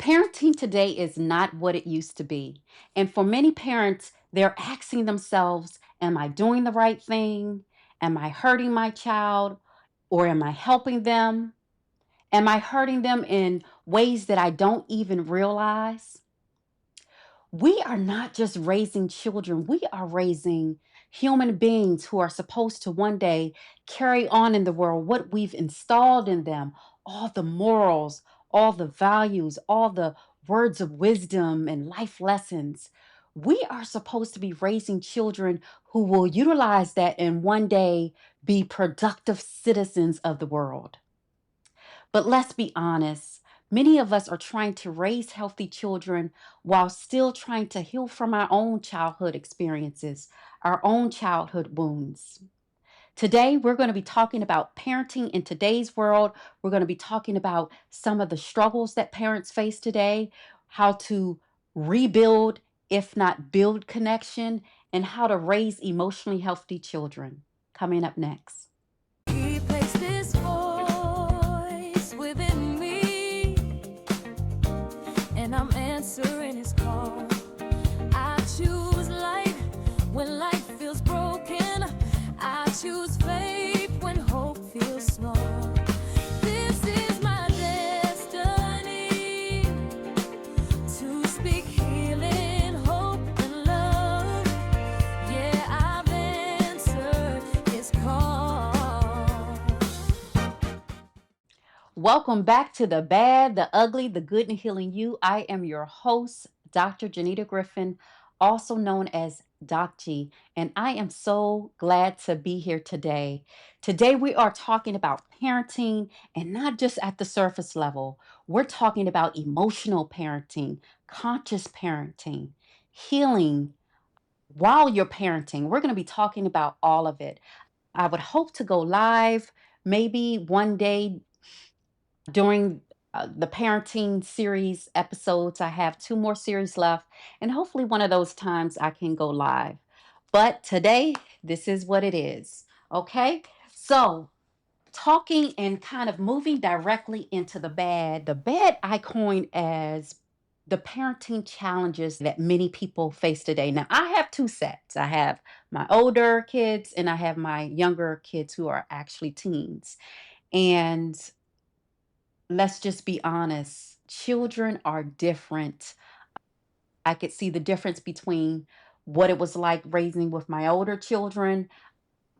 Parenting today is not what it used to be. And for many parents, they're asking themselves, am I doing the right thing? Am I hurting my child? Or am I helping them? Am I hurting them in ways that I don't even realize? We are not just raising children, we are raising human beings who are supposed to one day carry on in the world what we've installed in them, all the morals, all the values, all the words of wisdom and life lessons. We are supposed to be raising children who will utilize that and one day be productive citizens of the world. But let's be honest, many of us are trying to raise healthy children while still trying to heal from our own childhood experiences, our own childhood wounds. Today, we're going to be talking about parenting in today's world. We're going to be talking about some of the struggles that parents face today, how to rebuild, if not build, connection, and how to raise emotionally healthy children. Coming up next. He placed this voice within me, and I'm answering his call. I choose light when life feels broken. I choose faith when hope feels small. This is my destiny to speak healing, hope, and love. Yeah, I've answered his call. Welcome back to The Bad, the Ugly, the Good, and Healing You. I am your host, Dr. Jenita Griffin, also known as Doc G, and I am so glad to be here today. Today, we are talking about parenting and not just at the surface level. We're talking about emotional parenting, conscious parenting, healing while you're parenting. We're going to be talking about all of it. I would hope to go live maybe one day during the parenting series episodes. I have two more series left, and hopefully, one of those times I can go live. But today, this is what it is. Okay. So, talking and kind of moving directly into the bad I coined as the parenting challenges that many people face today. Now, I have two sets. I have my older kids and I have my younger kids who are actually teens. And let's just be honest, children are different. I could see the difference between what it was like raising with my older children,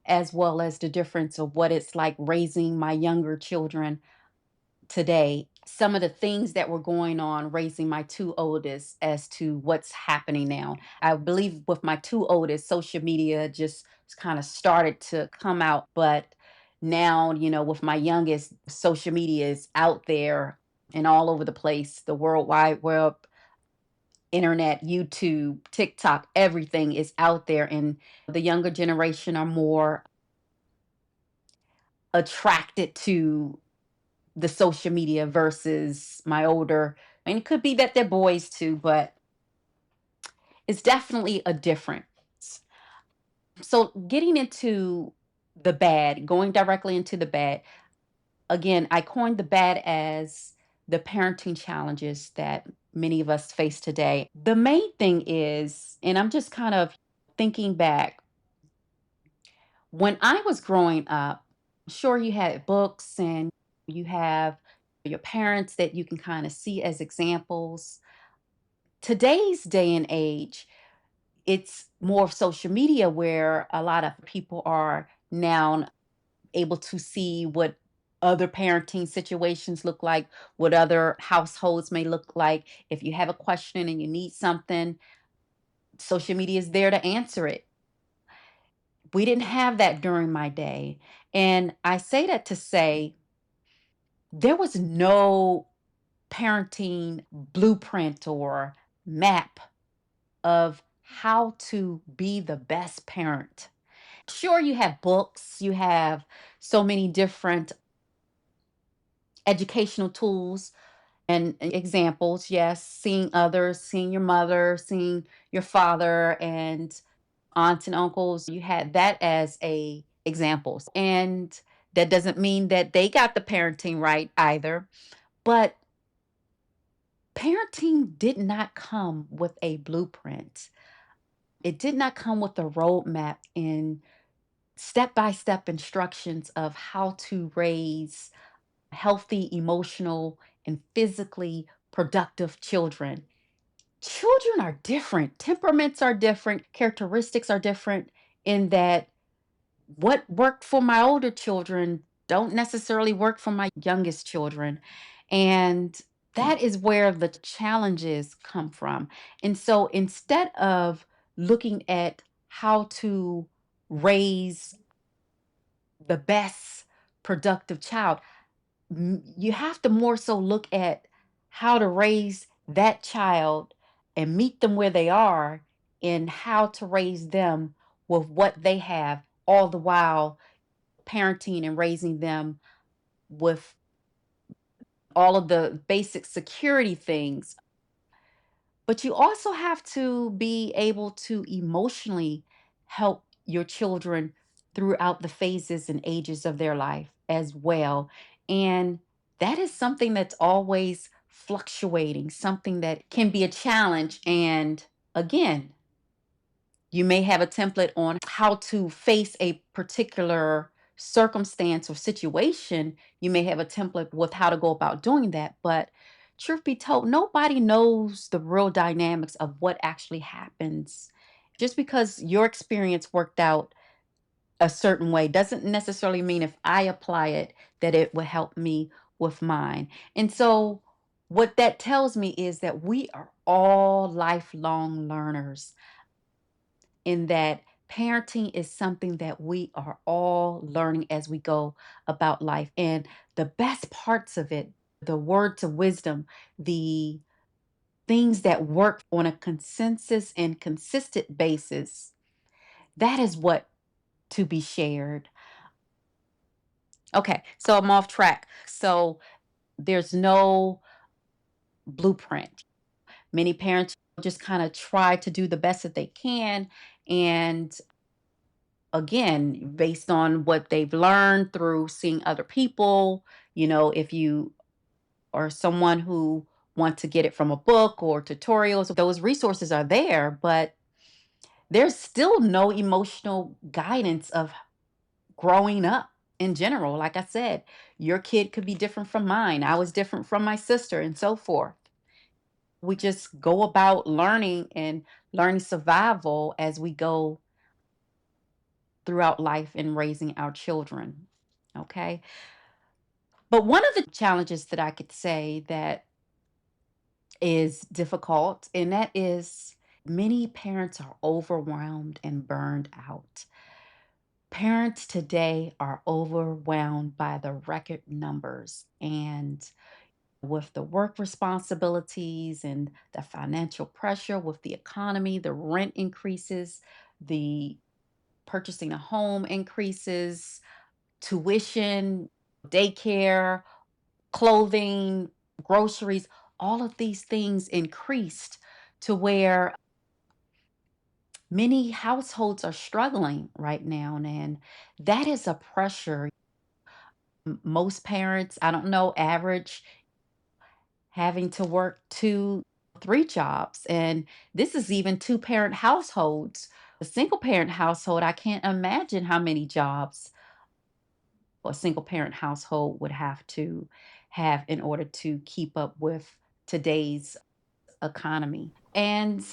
as well as the difference of what it's like raising my younger children today. Some of the things that were going on raising my two oldest as to what's happening now. I believe with my two oldest, social media just kind of started to come out. But now, with my youngest, social media is out there and all over the place, the World Wide Web, internet, YouTube, TikTok, everything is out there. And the younger generation are more attracted to the social media versus my older. And it could be that they're boys too, but it's definitely a difference. So getting into the bad, going directly into the bad, again, I coined the bad as the parenting challenges that many of us face today. The main thing is, and I'm just kind of thinking back, when I was growing up, sure, you had books and you have your parents that you can kind of see as examples. Today's day and age, it's more of social media where a lot of people are now able to see what other parenting situations look like, what other households may look like. If you have a question and you need something, social media is there to answer it. We didn't have that during my day. And I say that to say there was no parenting blueprint or map of how to be the best parent. Sure, you have books, you have so many different educational tools and examples. Yes, seeing others, seeing your mother, seeing your father and aunts and uncles, you had that as a examples. And that doesn't mean that they got the parenting right either, but Parenting did not come with a blueprint. It did not come with a roadmap and step-by-step instructions of how to raise healthy, emotional, and physically productive children. Children are different. Temperaments are different. Characteristics are different in that what worked for my older children don't necessarily work for my youngest children. And that is where the challenges come from. And so instead of looking at how to raise the best productive child, you have to more so look at how to raise that child and meet them where they are and how to raise them with what they have, all the while parenting and raising them with all of the basic security things. But you also have to be able to emotionally help your children throughout the phases and ages of their life as well. And that is something that's always fluctuating, something that can be a challenge. And again, you may have a template on how to face a particular circumstance or situation. You may have a template with how to go about doing that. But truth be told, nobody knows the real dynamics of what actually happens. Just because your experience worked out a certain way doesn't necessarily mean if I apply it that it will help me with mine. And so, what that tells me is that we are all lifelong learners in that parenting is something that we are all learning as we go about life. And the best parts of it, the words of wisdom, the things that work on a consensus and consistent basis, that is what to be shared. Okay, so I'm off track. So there's no blueprint. Many parents just kind of try to do the best that they can. And again, based on what they've learned through seeing other people, if you are someone who want to get it from a book or tutorials, those resources are there, but there's still no emotional guidance of growing up in general. Like I said, your kid could be different from mine. I was different from my sister and so forth. We just go about learning and learning survival as we go throughout life and raising our children. Okay. But one of the challenges that I could say that is difficult, and that is many parents are overwhelmed and burned out. Parents today are overwhelmed by the record numbers and with the work responsibilities and the financial pressure with the economy, the rent increases, the purchasing a home increases, tuition, daycare, clothing, groceries, all of these things increased to where many households are struggling right now. And that is a pressure. Most parents, I don't know, average having to work two, three jobs. And this is even two-parent households. A single parent household, I can't imagine how many jobs a single parent household would have to have in order to keep up with today's economy. And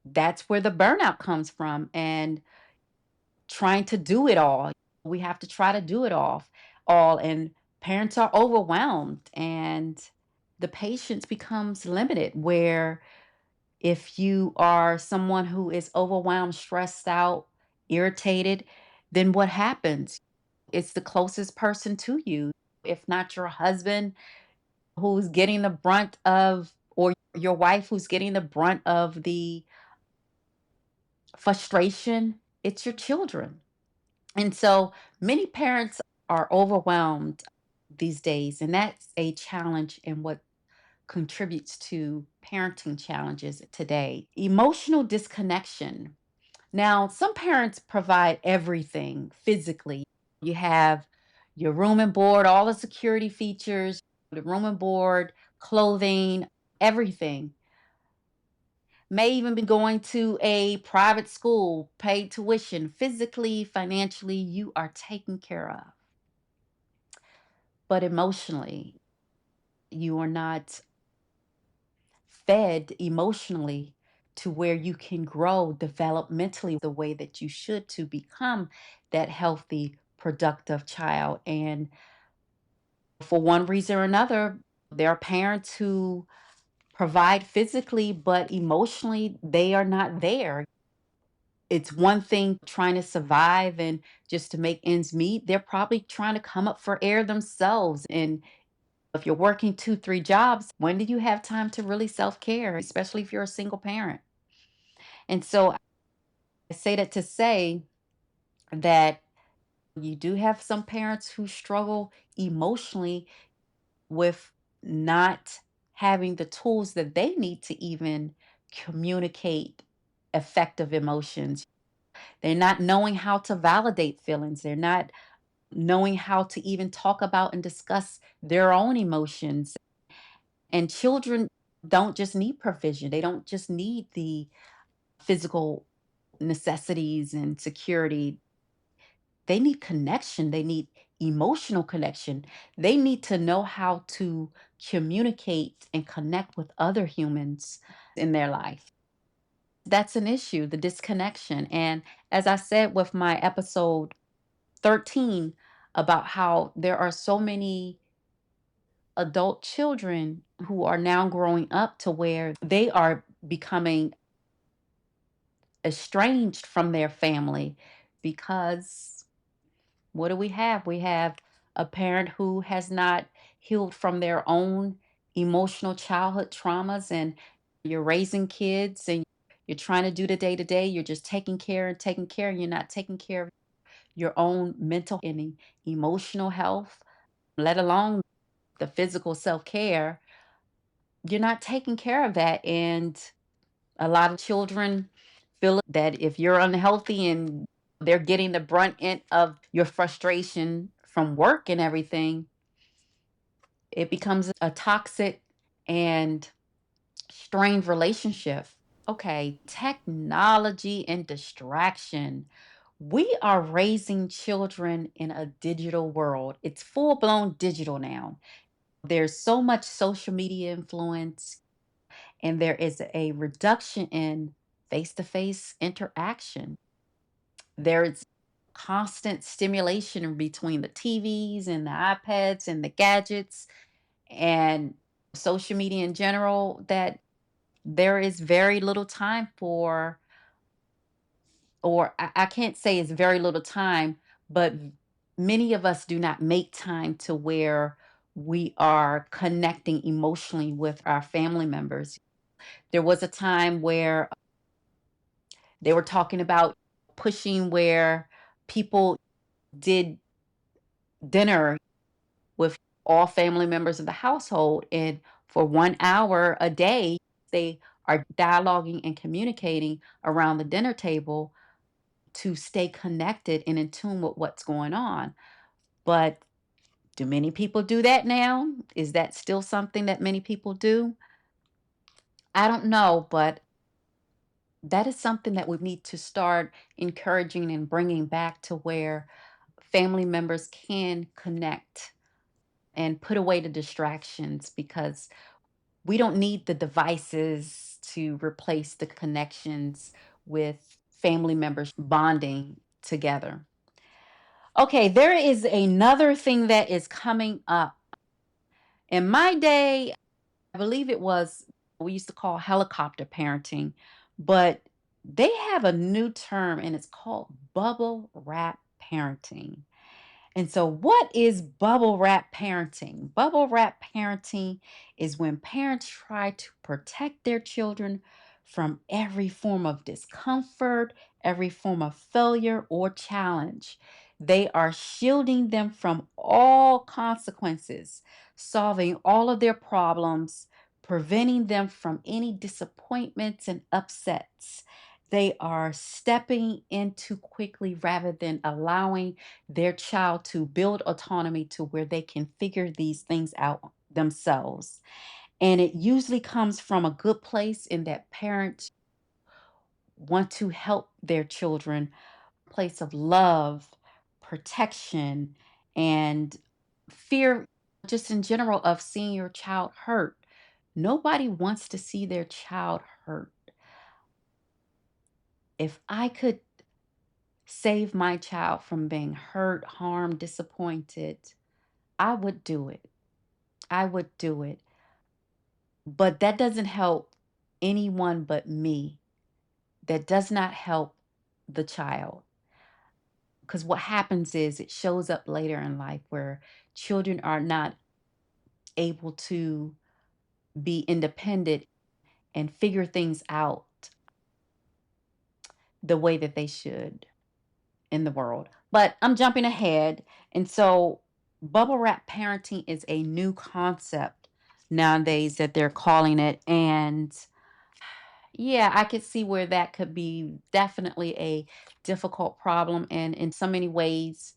that's where the burnout comes from and trying to do it all. We have to try to do it all and parents are overwhelmed and the patience becomes limited where if you are someone who is overwhelmed, stressed out, irritated, then what happens? It's the closest person to you, if not your husband, who's getting the brunt of, or your wife who's getting the brunt of the frustration, it's your children. And so many parents are overwhelmed these days, and that's a challenge and what contributes to parenting challenges today. Emotional disconnection. Now, some parents provide everything physically. You have your room and board, all the security features, the room and board, clothing, everything. May even be going to a private school, paid tuition, physically, financially, you are taken care of. But emotionally, you are not fed emotionally to where you can grow developmentally the way that you should to become that healthy, productive child. And for one reason or another, there are parents who provide physically, but emotionally, they are not there. It's one thing trying to survive and just to make ends meet. They're probably trying to come up for air themselves. And if you're working two, three jobs, when do you have time to really self care, especially if you're a single parent? And so I say that to say that you do have some parents who struggle emotionally with not having the tools that they need to even communicate effective emotions. They're not knowing how to validate feelings. They're not knowing how to even talk about and discuss their own emotions. And children don't just need provision, they don't just need the physical necessities and security. They need connection, they need emotional connection. They need to know how to communicate and connect with other humans in their life. That's an issue, the disconnection. And as I said with my episode 13 about how there are so many adult children who are now growing up to where they are becoming estranged from their family because what do we have? We have a parent who has not healed from their own emotional childhood traumas, and you're raising kids and you're trying to do the day to day. You're just taking care and taking care, and you're not taking care of your own mental and emotional health, let alone the physical self care. You're not taking care of that. And a lot of children feel that if you're unhealthy and they're getting the brunt end of your frustration from work and everything, it becomes a toxic and strained relationship. Okay, technology and distraction. We are raising children in a digital world. It's full blown digital now. There's so much social media influence, and there is a reduction in face to face interaction. There's constant stimulation between the TVs and the iPads and the gadgets and social media in general that there is very little time for, or I can't say it's very little time, but many of us do not make time to where we are connecting emotionally with our family members. There was a time where they were talking about pushing where people did dinner with all family members of the household. And for 1 hour a day, they are dialoguing and communicating around the dinner table to stay connected and in tune with what's going on. But do many people do that now? Is that still something that many people do? I don't know, but that is something that we need to start encouraging and bringing back to where family members can connect and put away the distractions because we don't need the devices to replace the connections with family members bonding together. Okay, there is another thing that is coming up. In my day, I believe it was we used to call helicopter parenting, but they have a new term and it's called bubble wrap parenting. And so, what is bubble wrap parenting? Bubble wrap parenting is when parents try to protect their children from every form of discomfort, every form of failure or challenge. They are shielding them from all consequences, solving all of their problems, preventing them from any disappointments and upsets. They are stepping in too quickly rather than allowing their child to build autonomy to where they can figure these things out. themselves. And it usually comes from a good place in that parents want to help their children, place of love, protection, and fear, just in general, of seeing your child hurt. Nobody wants to see their child hurt. If I could save my child from being hurt, harmed, disappointed, I would do it. I would do it. But that doesn't help anyone but me. That does not help the child. Because what happens is it shows up later in life where children are not able to be independent and figure things out the way that they should in the world. But I'm jumping ahead. And so, bubble wrap parenting is a new concept nowadays that they're calling it. And yeah, I could see where that could be definitely a difficult problem. And in so many ways,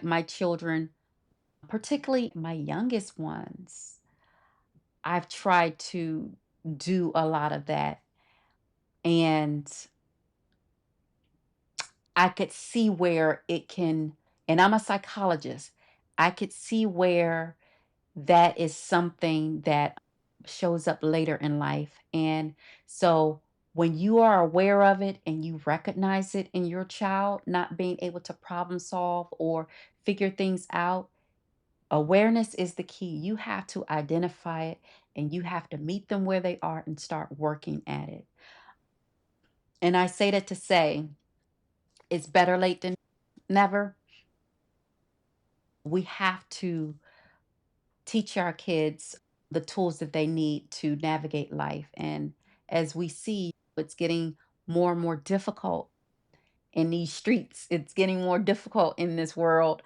my children, particularly my youngest ones, I've tried to do a lot of that. And I could see where it can, and I'm a psychologist, I could see where that is something that shows up later in life. And so when you are aware of it and you recognize it in your child not being able to problem solve or figure things out, awareness is the key. You have to identify it and you have to meet them where they are and start working at it. And I say that to say it's better late than never. We have to teach our kids the tools that they need to navigate life. And as we see, it's getting more and more difficult in these streets, it's getting more difficult in this world.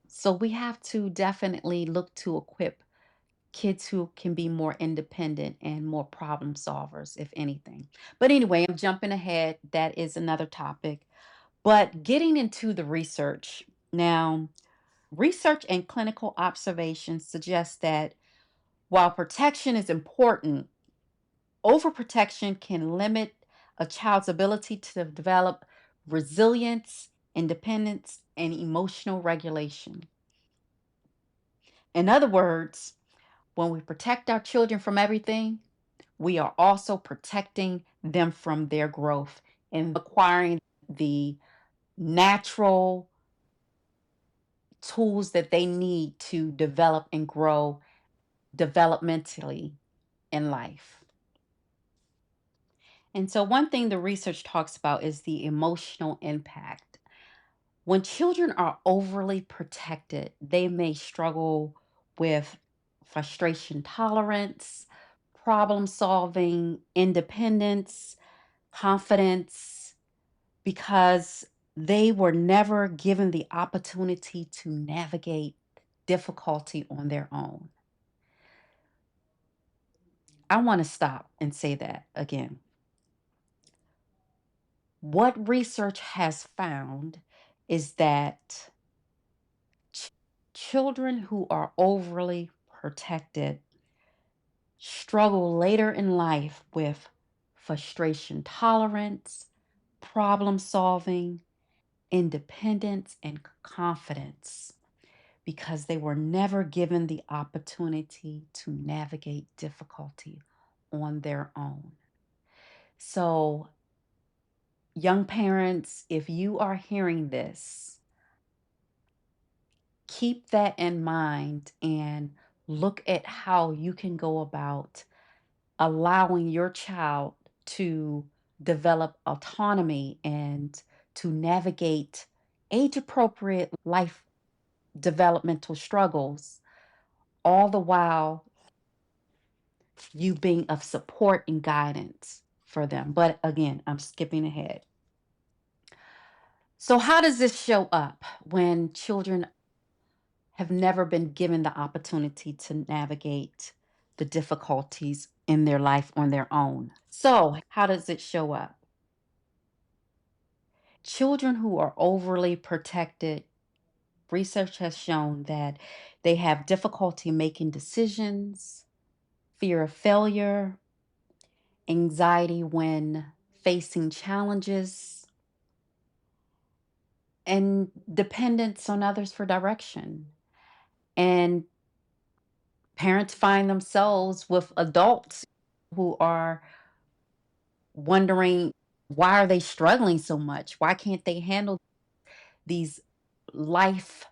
So we have to definitely look to equip kids who can be more independent and more problem solvers, if anything. But anyway, I'm jumping ahead. That is another topic. But getting into the research now, research and clinical observations suggest that while protection is important, overprotection can limit a child's ability to develop resilience, independence, and emotional regulation. In other words, when we protect our children from everything, we are also protecting them from their growth and acquiring the natural tools that they need to develop and grow developmentally in life. And so, one thing the research talks about is the emotional impact. When children are overly protected, they may struggle with frustration tolerance, problem solving, independence, confidence, because they were never given the opportunity to navigate difficulty on their own. I want to stop and say that again. What research has found is that children who are overly protected struggle later in life with frustration tolerance, problem solving, independence, and confidence because they were never given the opportunity to navigate difficulty on their own. So, young parents, if you are hearing this, keep that in mind and look at how you can go about allowing your child to develop autonomy and to navigate age appropriate life developmental struggles, all the while you being of support and guidance for them. But again, I'm skipping ahead. So, how does this show up when children have never been given the opportunity to navigate the difficulties in their life on their own? So, how does it show up? Children who are overly protected, research has shown that They have difficulty making decisions, fear of failure, anxiety when facing challenges, and dependence on others for direction. And parents find themselves with adults who are wondering, why are they struggling so much? Why can't they handle these life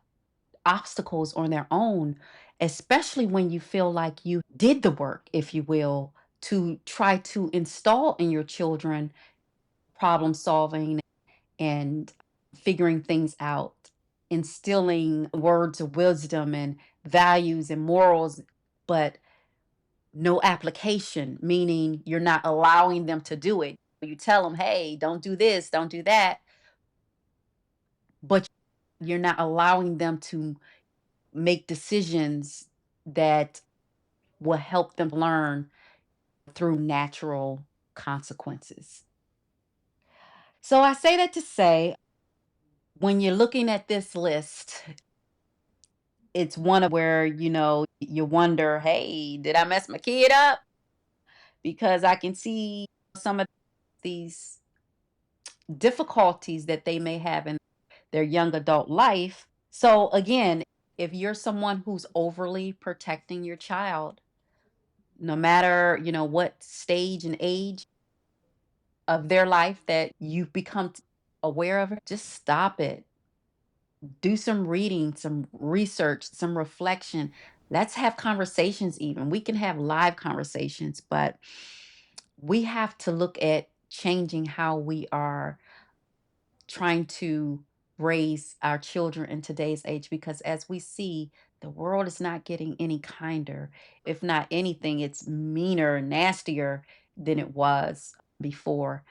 obstacles on their own? Especially when you feel like you did the work, if you will, to try to install in your children problem solving and figuring things out, instilling words of wisdom and values and morals, but no application, meaning you're not allowing them to do it. You tell them, hey, don't do this, don't do that, but you're not allowing them to make decisions that will help them learn through natural consequences. So I say that to say, when you're looking at this list, it's one of where, you wonder, hey, did I mess my kid up? Because I can see some of these difficulties that they may have in their young adult life. So again, if you're someone who's overly protecting your child, no matter, what stage and age of their life that you've become aware of it, just stop it. Do some reading, some research, some reflection. Let's have conversations even. We can have live conversations, but we have to look at changing how we are trying to raise our children in today's age, because as we see, the world is not getting any kinder. If not anything, it's meaner, nastier than it was before.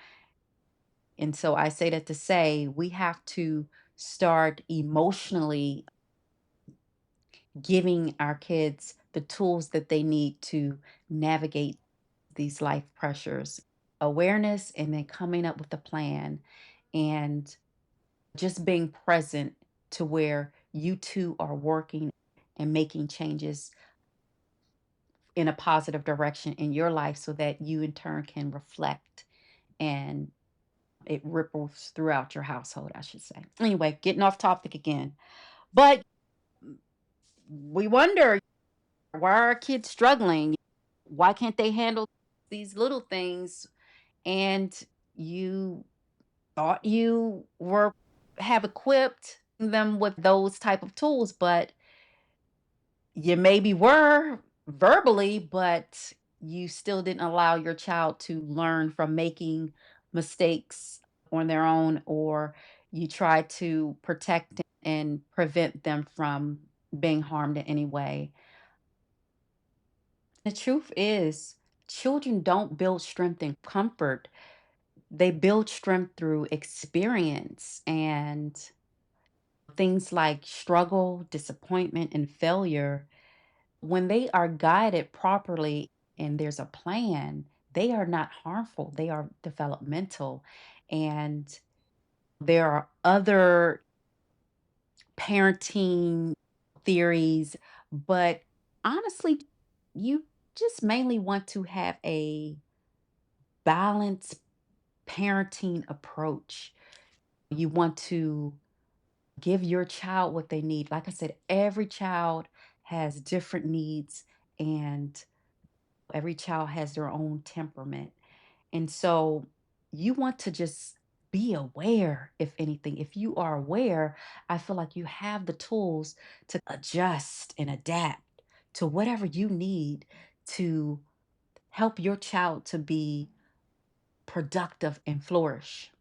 And so I say that to say we have to start emotionally giving our kids the tools that they need to navigate these life pressures. Awareness, and then coming up with a plan, and just being present to where you two are working and making changes in a positive direction in your life so that you in turn can reflect and it ripples throughout your household, I should say. Anyway, getting off topic again. But we wonder, why are our kids struggling? Why can't they handle these little things? And you thought you were have equipped them with those type of tools, but you maybe were verbally, but you still didn't allow your child to learn from making mistakes on their own, or you tried to protect and prevent them from being harmed in any way. The truth is, children don't build strength in comfort. They build strength through experience and things like struggle, disappointment, and failure. When they are guided properly and there's a plan, they are not harmful. They are developmental. And there are other parenting theories, but honestly, you just mainly want to have a balanced parenting approach. You want to give your child what they need. Like I said, every child has different needs, and every child has their own temperament. And so you want to just be aware, if anything. If you are aware, I feel like you have the tools to adjust and adapt to whatever you need to help your child to be productive and flourish.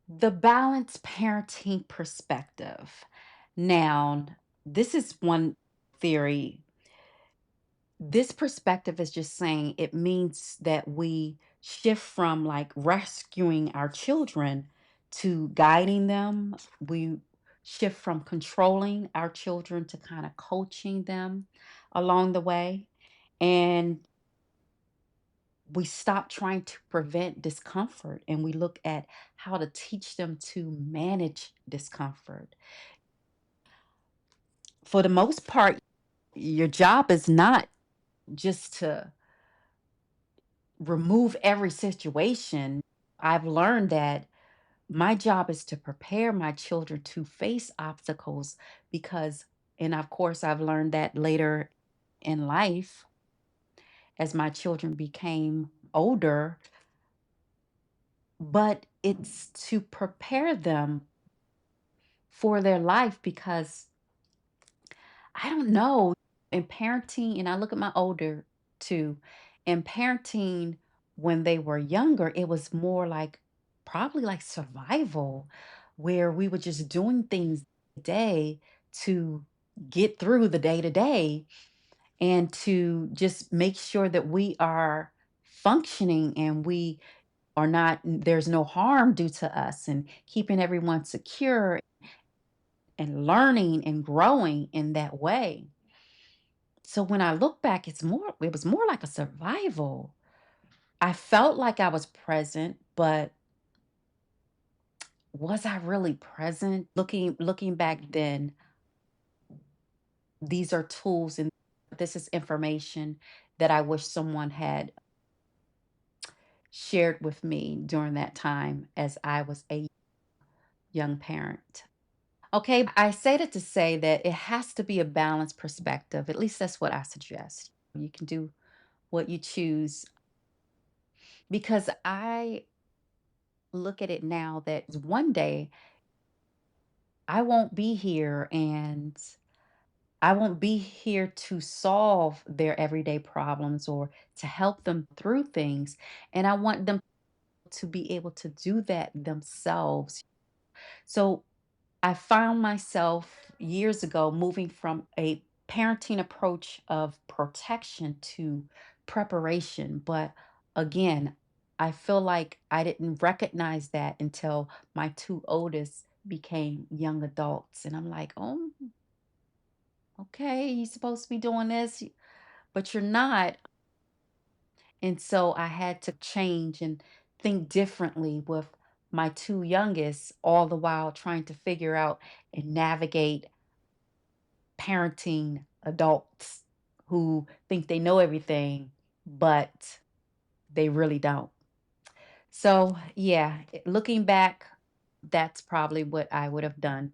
The balanced parenting perspective. Now, this is one theory. This perspective is just saying it means that we shift from like rescuing our children to guiding them. We shift from controlling our children to kind of coaching them along the way. And we stop trying to prevent discomfort and we look at how to teach them to manage discomfort. for the most part, your job is not just to remove every situation. I've learned that my job is to prepare my children to face obstacles because, and of course, I've learned that later in life as my children became older, but it's to prepare them for their life because I don't know, in parenting, and I look at my older two, in parenting when they were younger, it was more like probably like survival, where we were just doing things day to get through the day to day and to just make sure that we are functioning and we are not, there's no harm due to us and keeping everyone secure and learning and growing in that way. So when I look back, it was more like a survival. I felt like I was present, but was I really present? Looking back then, these are tools and this is information that I wish someone had shared with me during that time as I was a young parent. Okay, I say that to say that it has to be a balanced perspective. At least that's what I suggest. You can do what you choose because I look at it now that one day I won't be here and I won't be here to solve their everyday problems or to help them through things. And I want them to be able to do that themselves. So I found myself years ago moving from a parenting approach of protection to preparation. But again, I feel like I didn't recognize that until my two oldest became young adults. And I'm like, oh, okay, you're supposed to be doing this, but you're not. And so I had to change and think differently with my two youngest, all the while trying to figure out and navigate parenting adults who think they know everything, but they really don't. So, yeah, looking back, that's probably what I would have done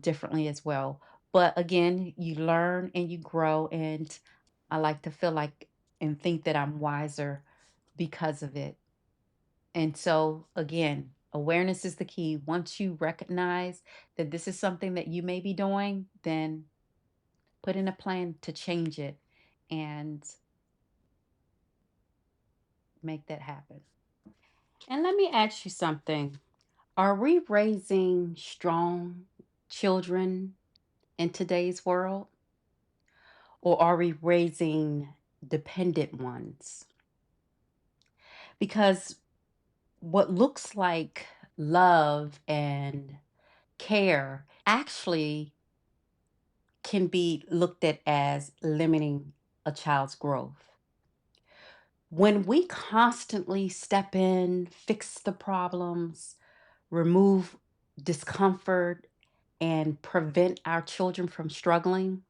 differently as well. But again, you learn and you grow, and I like to feel like and think that I'm wiser because of it. And so, again, awareness is the key. Once you recognize that this is something that you may be doing, then put in a plan to change it and make that happen. And let me ask you something. Are we raising strong children in today's world, or are we raising dependent ones? Because what looks like love and care actually can be looked at as limiting a child's growth. When we constantly step in, fix the problems, remove discomfort, and prevent our children from struggling,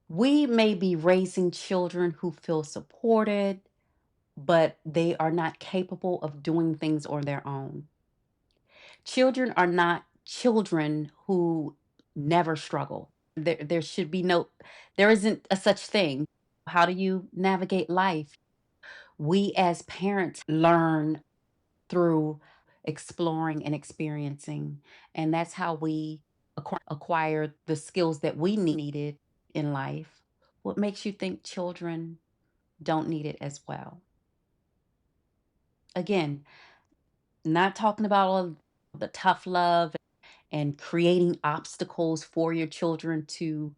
we may be raising children who feel supported, but they are not capable of doing things on their own. Children are not children who never struggle. There should be no, there isn't a such thing. How do you navigate life? We as parents learn through exploring and experiencing. And that's how we acquire the skills that we needed in life. What makes you think children don't need it as well? Again, not talking about all the tough love and creating obstacles for your children to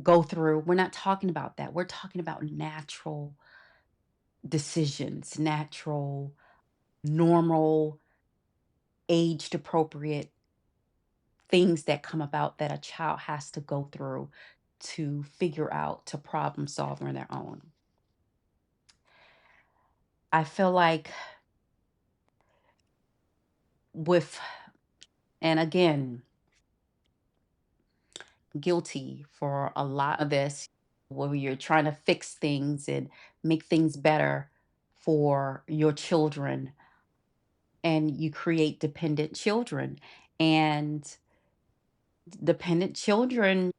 go through. We're not talking about that. We're talking about natural decisions, natural, normal, aged appropriate things that come about that a child has to go through to figure out, to problem solve on their own. I feel like with, and again, guilty for a lot of this, where you're trying to fix things and make things better for your children, and you create dependent children. And dependent children,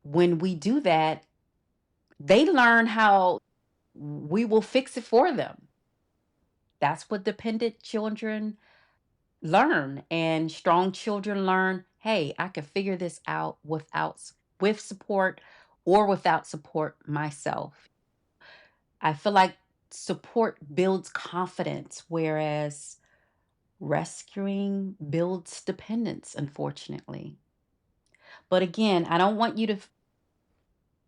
when we do that, they learn how we will fix it for them. That's what dependent children learn. And strong children learn, hey, I can figure this out with support or without support myself. I feel like support builds confidence, whereas rescuing builds dependence, unfortunately. But again, I don't want you to,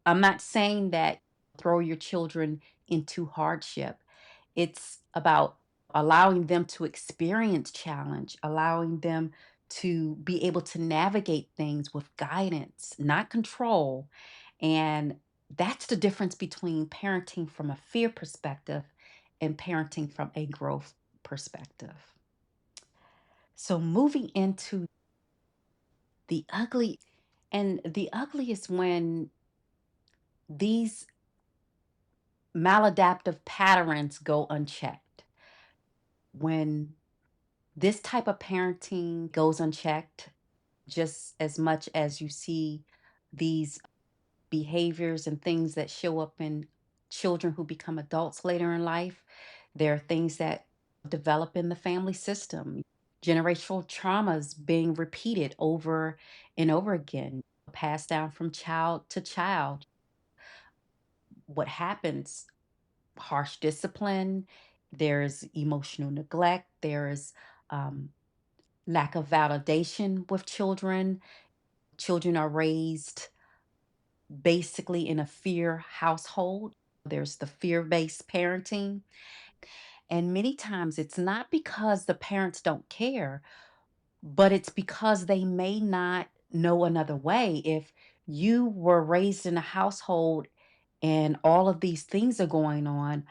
I'm not saying that throw your children into hardship. It's about allowing them to experience challenge, allowing them to be able to navigate things with guidance, not control. And that's the difference between parenting from a fear perspective and parenting from a growth perspective. So, moving into the ugly, and the ugly is when these maladaptive patterns go unchecked. When this type of parenting goes unchecked, just as much as you see these behaviors and things that show up in children who become adults later in life, there are things that develop in the family system. Generational traumas being repeated over and over again, passed down from child to child. What happens? Harsh discipline, there's emotional neglect, there's um, lack of validation with children. Children are raised basically in a fear household. There's the fear based parenting. And many times it's not because the parents don't care, but it's because they may not know another way. If you were raised in a household and all of these things are going on,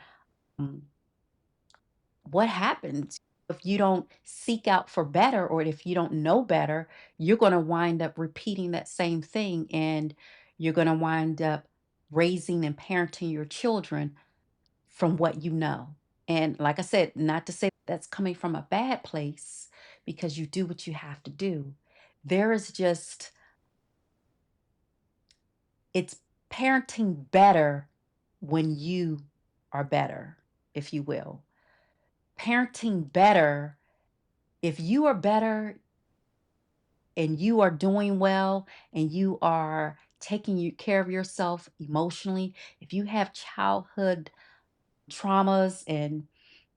mm, what happens if you don't seek out for better, or if you don't know better? You're going to wind up repeating that same thing, and you're going to wind up raising and parenting your children from what you know. And like I said, not to say that's coming from a bad place, because you do what you have to do. There is just, it's parenting better when you are better, if you will. Parenting better, if you are better and you are doing well and you are taking care of yourself emotionally, if you have childhood traumas and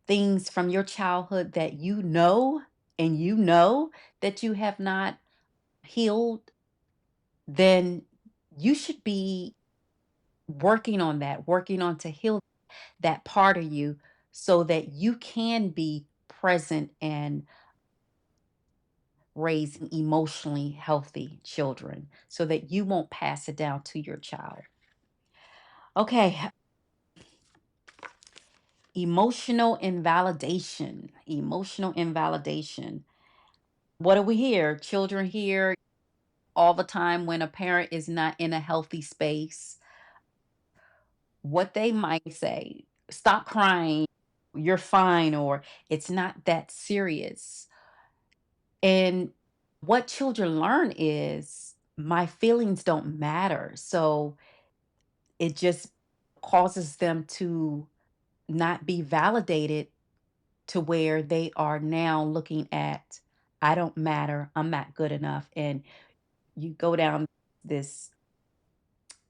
things from your childhood that you know, and you know that you have not healed, then you should be working on that, working on to heal that part of you so that you can be present and raising emotionally healthy children so that you won't pass it down to your child. Okay, emotional invalidation. Emotional invalidation. What do we hear? Children hear all the time when a parent is not in a healthy space. What they might say, stop crying, you're fine, or it's not that serious. And what children learn is my feelings don't matter. So it just causes them to not be validated, to where they are now looking at, I don't matter, I'm not good enough. And you go down this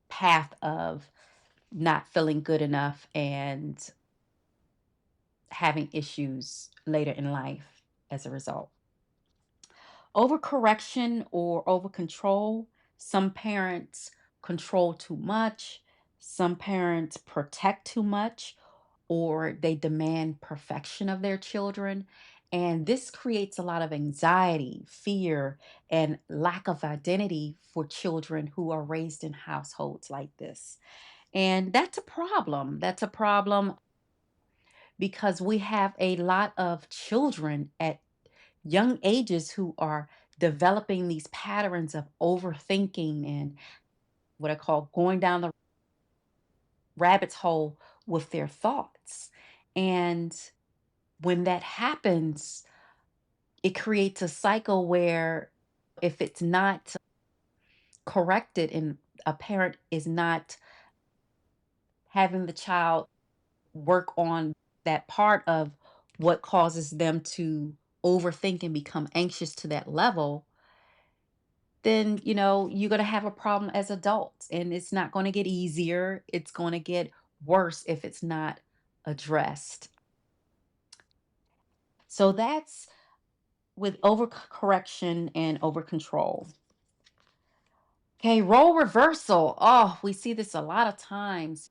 path of not feeling good enough and having issues later in life as a result. Overcorrection or over control. Some parents control too much, some parents protect too much, or they demand perfection of their children. And this creates a lot of anxiety, fear, and lack of identity for children who are raised in households like this. And that's a problem. That's a problem because we have a lot of children at young ages who are developing these patterns of overthinking and what I call going down the rabbit's hole with their thoughts. And when that happens, it creates a cycle where if it's not corrected and a parent is not having the child work on that part of what causes them to overthink and become anxious to that level, then you're going to have a problem as adults, and it's not going to get easier. It's going to get worse if it's not addressed. So that's with overcorrection and over control. Okay, role reversal. Oh, we see this a lot of times.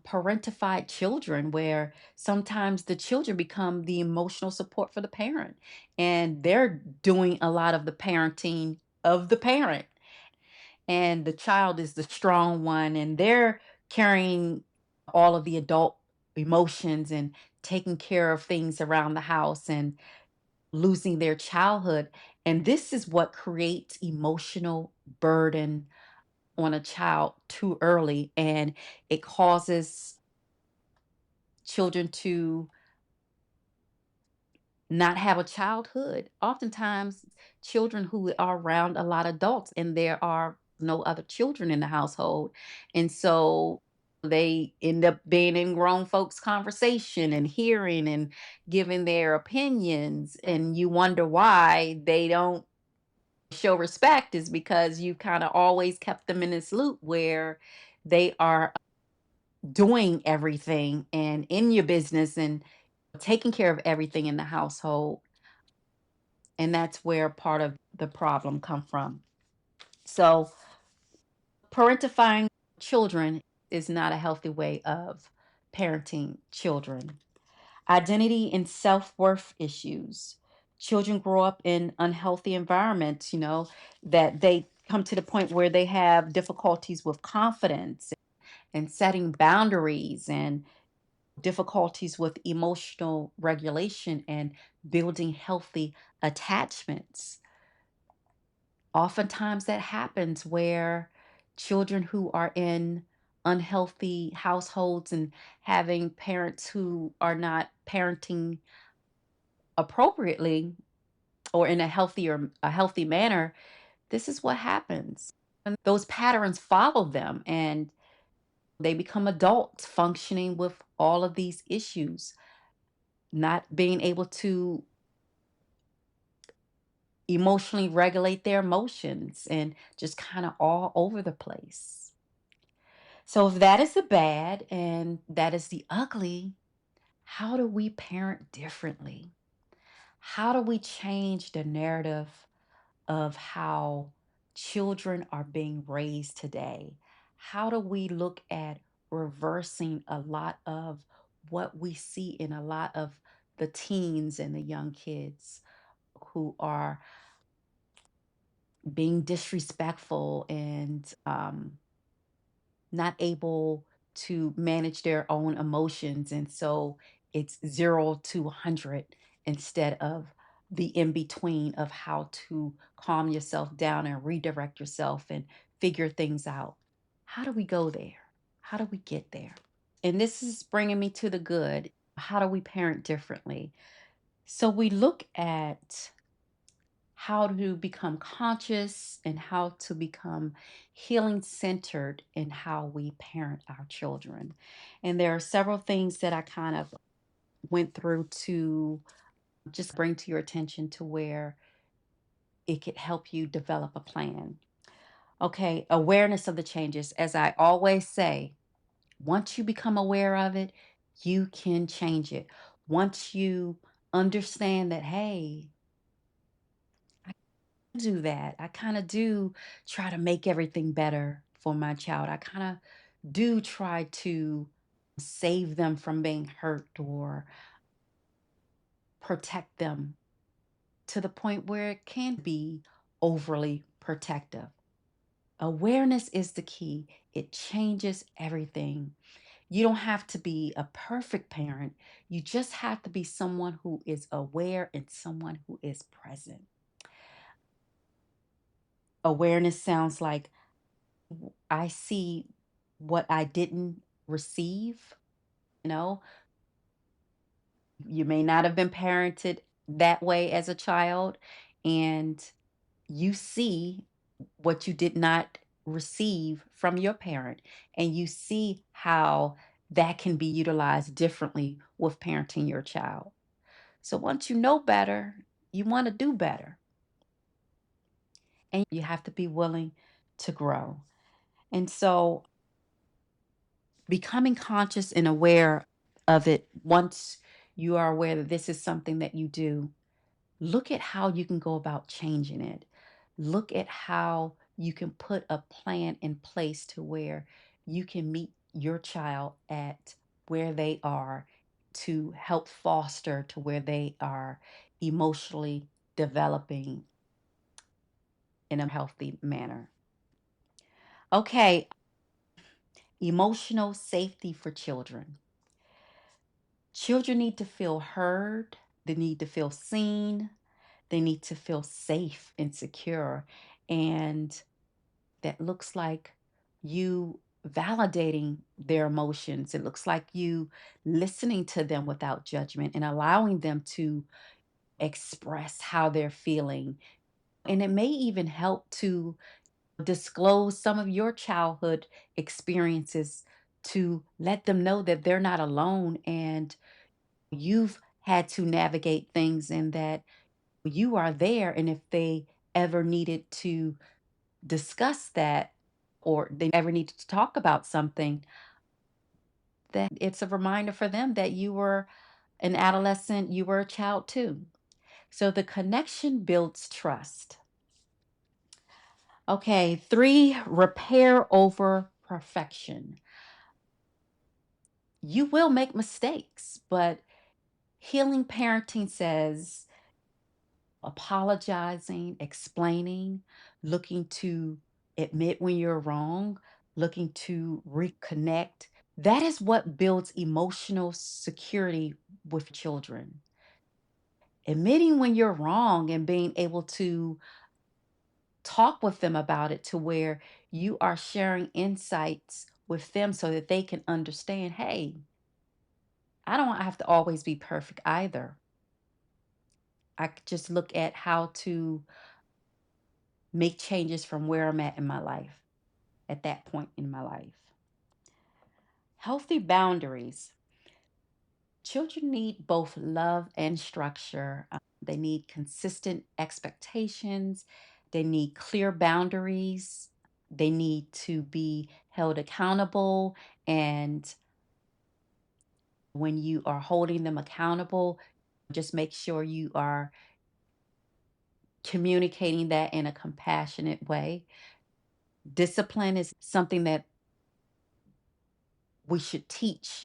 Parentified children, where sometimes the children become the emotional support for the parent, and they're doing a lot of the parenting of the parent, and the child is the strong one, and they're carrying all of the adult emotions and taking care of things around the house and losing their childhood. And this is what creates emotional burden on a child too early, and it causes children to not have a childhood. Oftentimes, children who are around a lot of adults and there are no other children in the household. And so they end up being in grown folks' conversation and hearing and giving their opinions. And you wonder why they don't show respect, is because you kind of always kept them in this loop where they are doing everything and in your business and taking care of everything in the household, and that's where part of the problem come from. So parentifying children is not a healthy way of parenting children. Identity and self-worth issues. Children grow up in unhealthy environments, that they come to the point where they have difficulties with confidence and setting boundaries, and difficulties with emotional regulation and building healthy attachments. Oftentimes that happens where children who are in unhealthy households and having parents who are not parenting appropriately or in a healthy manner, this is what happens. And those patterns follow them, and they become adults functioning with all of these issues, not being able to emotionally regulate their emotions and just kind of all over the place. So, if that is the bad and that is the ugly, how do we parent differently? How do we change the narrative of how children are being raised today? How do we look at reversing a lot of what we see in a lot of the teens and the young kids who are being disrespectful and not able to manage their own emotions? And so it's 0 to 100 instead of the in between of how to calm yourself down and redirect yourself and figure things out. How do we go there? How do we get there? And this is bringing me to the good. How do we parent differently? So we look at how to become conscious and how to become healing centered in how we parent our children. And there are several things that I kind of went through to just bring to your attention to where it could help you develop a plan. Okay, awareness of the changes. As I always say, once you become aware of it, you can change it. Once you understand that, hey, do that. I kind of do try to make everything better for my child. I kind of do try to save them from being hurt or protect them to the point where it can be overly protective. Awareness is the key. It changes everything. You don't have to be a perfect parent. You just have to be someone who is aware and someone who is present. Awareness sounds like I see what I didn't receive. You know, you may not have been parented that way as a child, and you see what you did not receive from your parent, and you see how that can be utilized differently with parenting your child. So once you know better, you want to do better, and you have to be willing to grow. And so becoming conscious and aware of it, once you are aware that this is something that you do, look at how you can go about changing it. Look at how you can put a plan in place to where you can meet your child at where they are, to help foster to where they are emotionally developing in a healthy manner. Okay, emotional safety for children. Children need to feel heard, they need to feel seen, they need to feel safe and secure. And that looks like you validating their emotions. It looks like you listening to them without judgment and allowing them to express how they're feeling. And it may even help to disclose some of your childhood experiences, to let them know that they're not alone and you've had to navigate things, and that you are there. And if they ever needed to discuss that, or they ever needed to talk about something, then it's a reminder for them that you were an adolescent, you were a child too. So the connection builds trust. Okay, three, repair over perfection. You will make mistakes, but healing parenting says apologizing, explaining, looking to admit when you're wrong, looking to reconnect. That is what builds emotional security with children. Admitting when you're wrong and being able to talk with them about it, to where you are sharing insights with them so that they can understand, hey, I don't have to always be perfect either. I could just look at how to make changes from where I'm at in my life, at that point in my life. Healthy boundaries. Children need both love and structure. They need consistent expectations. They need clear boundaries. They need to be held accountable. And when you are holding them accountable, just make sure you are communicating that in a compassionate way. Discipline is something that we should teach.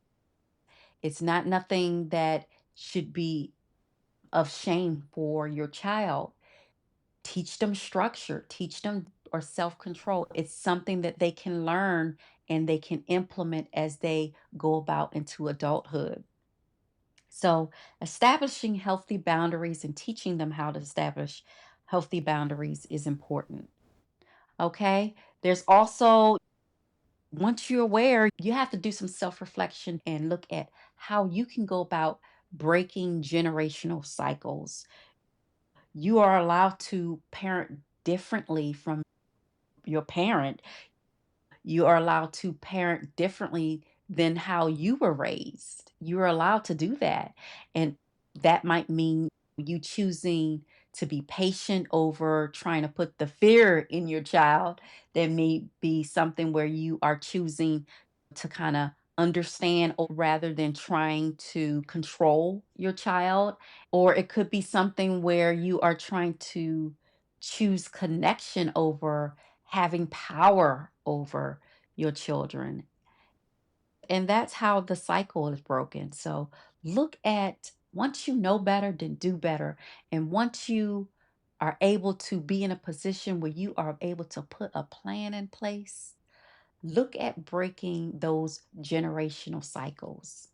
It's not nothing that should be of shame for your child. Teach them structure, teach them or self-control. It's something that they can learn and they can implement as they go about into adulthood. So, establishing healthy boundaries and teaching them how to establish healthy boundaries is important. Okay? There's also, once you're aware, you have to do some self reflection and look at how you can go about breaking generational cycles. You are allowed to parent differently from your parent. You are allowed to parent differently than how you were raised. You're allowed to do that. And that might mean you choosing to be patient over trying to put the fear in your child. There may be something where you are choosing to kind of understand rather than trying to control your child. Or it could be something where you are trying to choose connection over having power over your children. And that's how the cycle is broken. So look at, once you know better, then do better. And once you are able to be in a position where you are able to put a plan in place, look at breaking those generational cycles.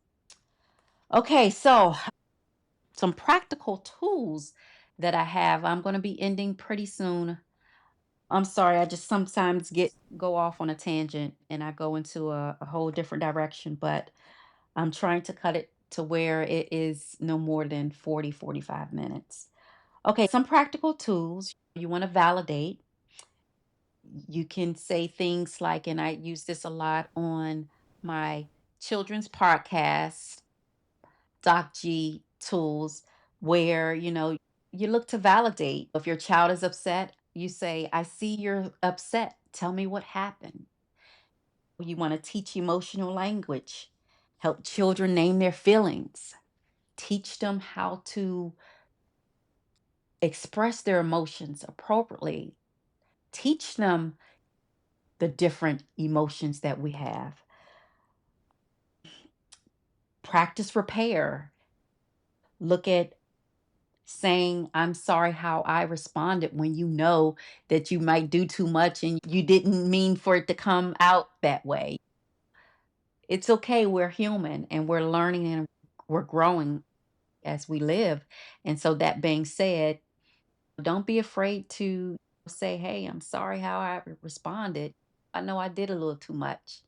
Okay, so some practical tools that I have. I'm going to be ending pretty soon. I'm sorry, I just sometimes get go off on a tangent and I go into a whole different direction, but I'm trying to cut it to where it is no more than 40-45 minutes. Okay, some practical tools you want to validate. You can say things like, and I use this a lot on my children's podcast, Doc G tools, where, you look to validate. If your child is upset, you say, I see you're upset. Tell me what happened. You want to teach emotional language, help children name their feelings, teach them how to express their emotions appropriately, teach them the different emotions that we have, practice repair, look at saying, I'm sorry how I responded when you know that you might do too much and you didn't mean for it to come out that way. It's okay. We're human and we're learning and we're growing as we live. And so, that being said, don't be afraid to say, hey, I'm sorry how I responded. I know I did a little too much.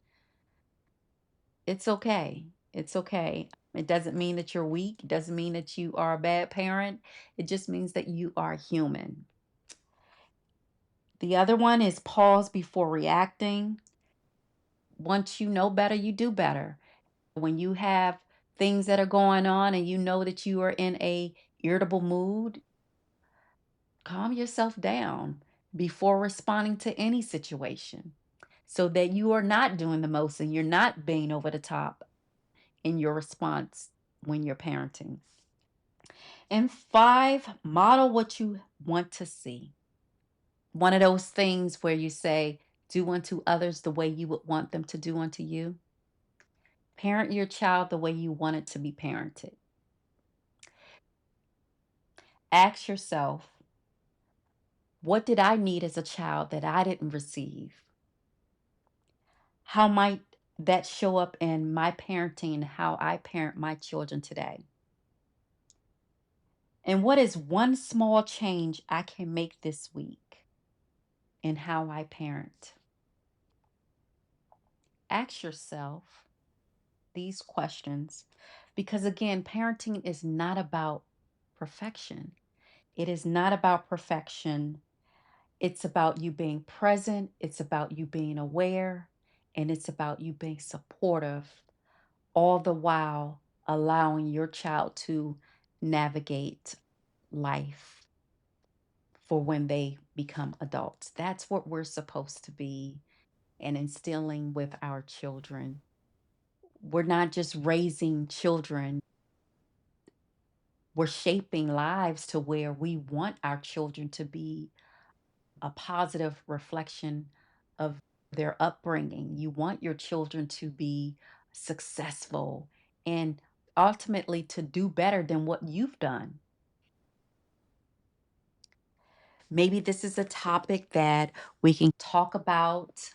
It's okay. It's okay. It doesn't mean that you're weak. It doesn't mean that you are a bad parent. It just means that you are human. The other one is pause before reacting. Once you know better, you do better. When you have things that are going on and you know that you are in a irritable mood, calm yourself down before responding to any situation so that you are not doing the most and you're not being over the top in your response when you're parenting. And five, model what you want to see. One of those things where you say, do unto others the way you would want them to do unto you. Parent your child the way you want it to be parented. Ask yourself, what did I need as a child that I didn't receive? How might that show up in my parenting and how I parent my children today? And what is one small change I can make this week in how I parent? Ask yourself these questions because, again, parenting is not about perfection. It is not about perfection. It's about you being present, it's about you being aware, and it's about you being supportive, all the while allowing your child to navigate life for when they become adults. That's what we're supposed to be and instilling with our children. We're not just raising children, we're shaping lives to where we want our children to be a positive reflection of their upbringing. You want your children to be successful and ultimately to do better than what you've done. Maybe this is a topic that we can talk about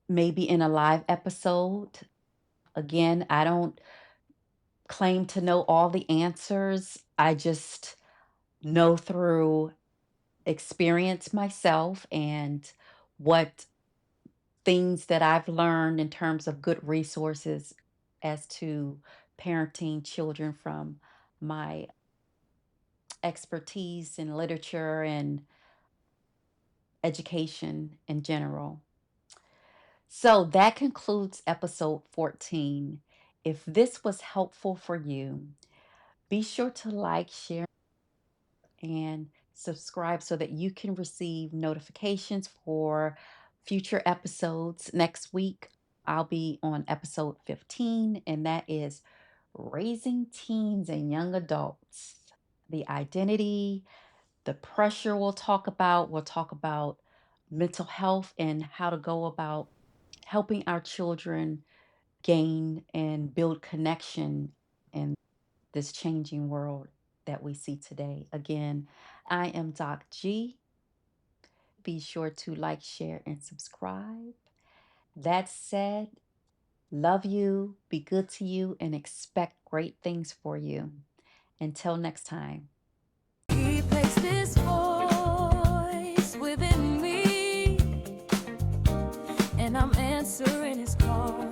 maybe in a live episode. Again, I don't claim to know all the answers. I just know through experience myself and what things that I've learned in terms of good resources as to parenting children from my expertise in literature and education in general. So that concludes episode 14. If this was helpful for you, be sure to like, share, and subscribe so that you can receive notifications for future episodes. Next week, I'll be on episode 15, and that is raising teens and young adults. The identity, the pressure we'll talk about. We'll talk about mental health and how to go about helping our children gain and build connection in this changing world that we see today. Again, I am Doc G. Be sure to like, share, and subscribe. That said, love you, be good to you, and expect great things for you. Until next time. He placed this for I'm answering his call.